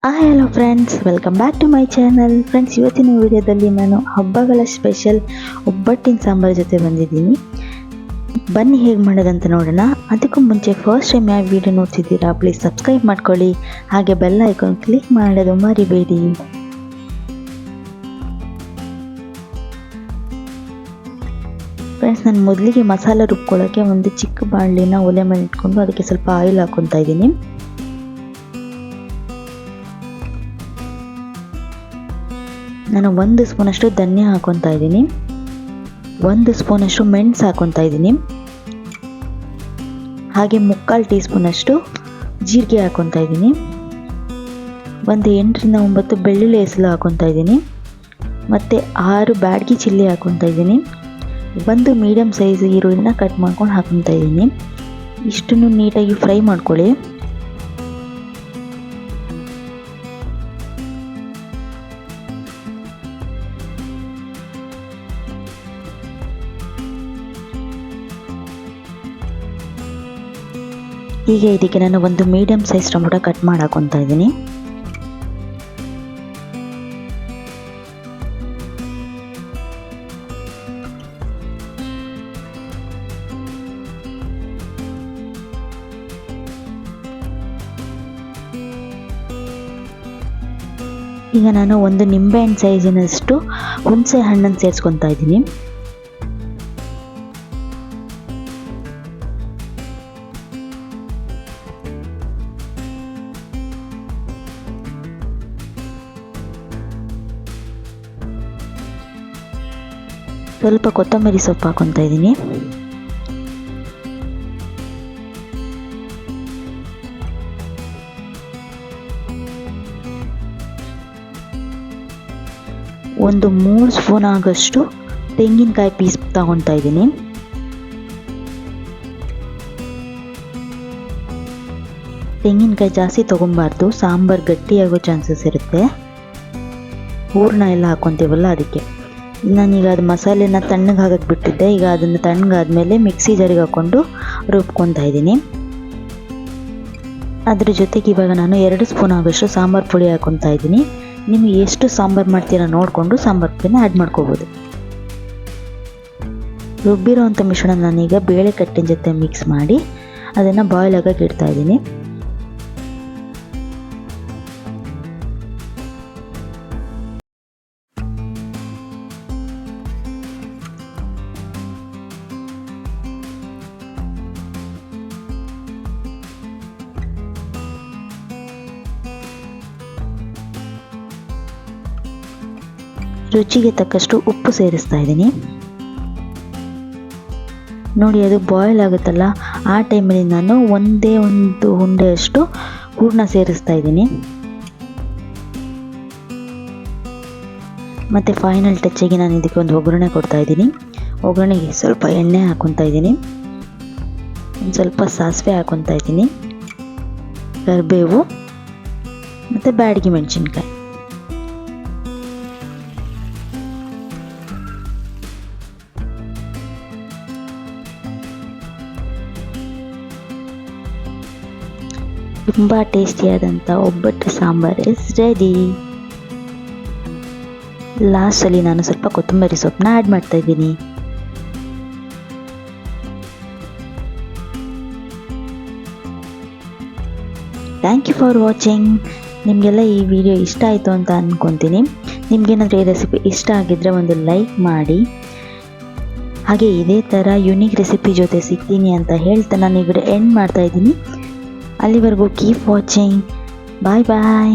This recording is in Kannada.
Hello friends, welcome back to my channel. Friends, ಇವತ್ತಿನ ವಿಡಿಯೋದಲ್ಲಿ ನಾನು ಹಬ್ಬಗಳ ಸ್ಪೆಷಲ್ ಒಬ್ಬಟ್ಟಿನ ಸಾಂಬಾರು ಜೊತೆ ಬಂದಿದ್ದೀನಿ. ಬನ್ನಿ ಹೇಗೆ ಮಾಡೋದಂತ ನೋಡೋಣ. ಅದಕ್ಕೂ ಮುಂಚೆ ಫಸ್ಟ್ ಟೈಮ್ ಯಾವ ವಿಡಿಯೋ ನೋಡ್ತಿದ್ದೀರಾ ಪ್ಲೀಸ್ ಸಬ್ಸ್ಕ್ರೈಬ್ ಮಾಡ್ಕೊಳ್ಳಿ, ಹಾಗೆ ಬೆಲ್ ಐಕಾನ್ ಕ್ಲಿಕ್ ಮಾಡೋದು ಮರಿಬೇಡಿ. ಫ್ರೆಂಡ್ಸ್, ನಾನು ಮೊದಲಿಗೆ ಮಸಾಲೆ ರುಬ್ಕೊಳ್ಳೋಕ್ಕೆ ಒಂದು ಚಿಕ್ಕ ಬಾಣಲಿನ ಒಲೆ ಮೇಲೆ ಇಟ್ಕೊಂಡು ಅದಕ್ಕೆ ಸ್ವಲ್ಪ ಆಯಿಲ್ ಹಾಕ್ಕೊತಾ ಇದ್ದೀನಿ. ನಾನು 1 ಸ್ಪೂನಷ್ಟು ಧನ್ಯ ಹಾಕೊತಾ ಇದ್ದೀನಿ, 1 ಸ್ಪೂನಷ್ಟು ಮೆಣಸು ಹಾಕೊತಾ ಇದ್ದೀನಿ, ಹಾಗೆ 3/4 ಟೀ ಸ್ಪೂನಷ್ಟು ಜೀರಿಗೆ ಹಾಕೊತಾ ಇದ್ದೀನಿ, ಒಂದು 8 ರಿಂದ 9 ಬೆಳ್ಳುಳ್ಳಿ ಹೆಸರು ಹಾಕೊತಾ ಇದ್ದೀನಿ, ಮತ್ತು 6 ಬ್ಯಾಡಗಿ ಚಿಲ್ಲಿ ಹಾಕೊತಾ ಇದ್ದೀನಿ, ಒಂದು ಮೀಡಿಯಮ್ ಸೈಜ್ ಈರುಳ್ಳಿನ ಕಟ್ ಮಾಡ್ಕೊಂಡು ಹಾಕೊತಾ ಇದ್ದೀನಿ. ಇಷ್ಟನ್ನು ನೀಟಾಗಿ ಫ್ರೈ ಮಾಡ್ಕೊಳ್ಳಿ. ಈಗ ಇದಕ್ಕೆ ನಾನು ಒಂದು ಮೀಡಿಯಮ್ ಸೈಜ್ ಟೊಮೊಟೊ ಕಟ್ ಮಾಡಿ ಹಾಕೊತಾ ಇದ್ದೀನಿ. ಈಗ ನಾನು ಒಂದು ನಿಂಬೆಹಣ್ಣು ಸೈಜಿನಷ್ಟು ಹುಣಸೆ ಹಣ್ಣನ್ನು ಸೇರಿಸ್ಕೊತಾ ಇದ್ದೀನಿ. ಸ್ವಲ್ಪ ಕೊತ್ತಂಬರಿ ಸೊಪ್ಪು ಹಾಕೊತಾ ಇದ್ದೀನಿ. ಒಂದು 3 ಸ್ಪೂನ್ ಆಗಷ್ಟು ತೆಂಗಿನಕಾಯಿ ಪೀಸ್ ತಗೊತಾ ಇದ್ದೀನಿ. ತೆಂಗಿನಕಾಯಿ ಜಾಸ್ತಿ ತೊಗೊಬಾರ್ದು, ಸಾಂಬಾರು ಗಟ್ಟಿಯಾಗೋ ಚಾನ್ಸಸ್ ಇರುತ್ತೆ. ಹೂರಣ ಎಲ್ಲ ಹಾಕೊತೀವಲ್ಲ ಅದಕ್ಕೆ. ನಾನೀಗ ಅದು ಮಸಾಲೆನ ತಣ್ಣಗೆ ಹಾಕಕ್ಕೆ ಬಿಟ್ಟಿದ್ದೆ. ಈಗ ಅದನ್ನು ತಣ್ಣಗಾದ್ಮೇಲೆ ಮಿಕ್ಸಿ ಜಾರಿಗೆ ಹಾಕ್ಕೊಂಡು ರುಬ್ಕೊತಾ ಇದ್ದೀನಿ. ಅದ್ರ ಜೊತೆಗೆ ಇವಾಗ ನಾನು 2 ಸ್ಪೂನ್ ಆಗೋಷ್ಟು ಸಾಂಬಾರು ಪುಡಿ ಹಾಕೊತಾ ಇದ್ದೀನಿ. ನೀವು ಎಷ್ಟು ಸಾಂಬಾರು ಮಾಡ್ತೀರಾ ನೋಡಿಕೊಂಡು ಸಾಂಬಾರು ಪುಡಿನ ಆ್ಯಡ್ ಮಾಡ್ಕೋಬೋದು. ರುಬ್ಬಿರೋವಂಥ ಮಿಶ್ರಣ ನಾನೀಗ ಬೇಳೆ ಕಟ್ಟಿನ ಜೊತೆ ಮಿಕ್ಸ್ ಮಾಡಿ ಅದನ್ನು ಬಾಯ್ಲ್ ಆಗೋಕ್ಕೆ ಇಡ್ತಾ ಇದ್ದೀನಿ. ರುಚಿಗೆ ತಕ್ಕಷ್ಟು ಉಪ್ಪು ಸೇರಿಸ್ತಾ ಇದ್ದೀನಿ. ನೋಡಿ, ಅದು ಬಾಯ್ಲ್ ಆಗುತ್ತಲ್ಲ, ಆ ಟೈಮಲ್ಲಿ ನಾನು ಒಂದೇ ಒಂದು ಉಂಡೆಯಷ್ಟು ಹೂರಣ ಸೇರಿಸ್ತಾ ಇದ್ದೀನಿ. ಮತ್ತು ಫೈನಲ್ ಟಚ್ಚಿಗೆ ನಾನು ಇದಕ್ಕೆ ಒಂದು ಒಗ್ಗರಣೆ ಕೊಡ್ತಾ ಇದ್ದೀನಿ. ಒಗ್ಗರಣೆಗೆ ಸ್ವಲ್ಪ ಎಣ್ಣೆ ಹಾಕೊತಾ ಇದ್ದೀನಿ, ಒಂದು ಸ್ವಲ್ಪ ಸಾಸಿವೆ ಹಾಕೊತಾ ಇದ್ದೀನಿ, ಕರಿಬೇವು ಮತ್ತು ಬ್ಯಾಡಗಿ ಮೆಣಸಿನ್ಕಾಯಿ. ತುಂಬ ಟೇಸ್ಟಿಯಾದಂಥ ಒಬ್ಬಟ್ಟು ಸಾಂಬಾರ್ ಇಸ್ ರೆಡಿ. ಲಾಸ್ಟಲ್ಲಿ ನಾನು ಸ್ವಲ್ಪ ಕೊತ್ತಂಬರಿ ಸೊಪ್ಪನ್ನ ಆ್ಯಡ್ ಮಾಡ್ತಾ ಇದ್ದೀನಿ. Thank you for watching. ನಿಮಗೆಲ್ಲ ಈ ವಿಡಿಯೋ ಇಷ್ಟ ಆಯಿತು ಅಂತ ಅಂದ್ಕೊತೀನಿ. ನಿಮಗೇನಾದರೂ ಈ ರೆಸಿಪಿ ಇಷ್ಟ ಆಗಿದ್ದರೆ ಒಂದು ಲೈಕ್ ಮಾಡಿ, ಹಾಗೆ ಇದೇ ಥರ ಯುನೀಕ್ ರೆಸಿಪಿ ಜೊತೆ ಸಿಗ್ತೀನಿ ಅಂತ ಹೇಳ್ತಾ ನಾನು ಈ ವಿಡಿಯೋ ಎಂಡ್ ಮಾಡ್ತಾ ಇದ್ದೀನಿ. ಅಲ್ಲಿವರೆಗೂ ಕೀಪ್ ವಾಚಿಂಗ್. ಬಾಯ್ ಬಾಯ್.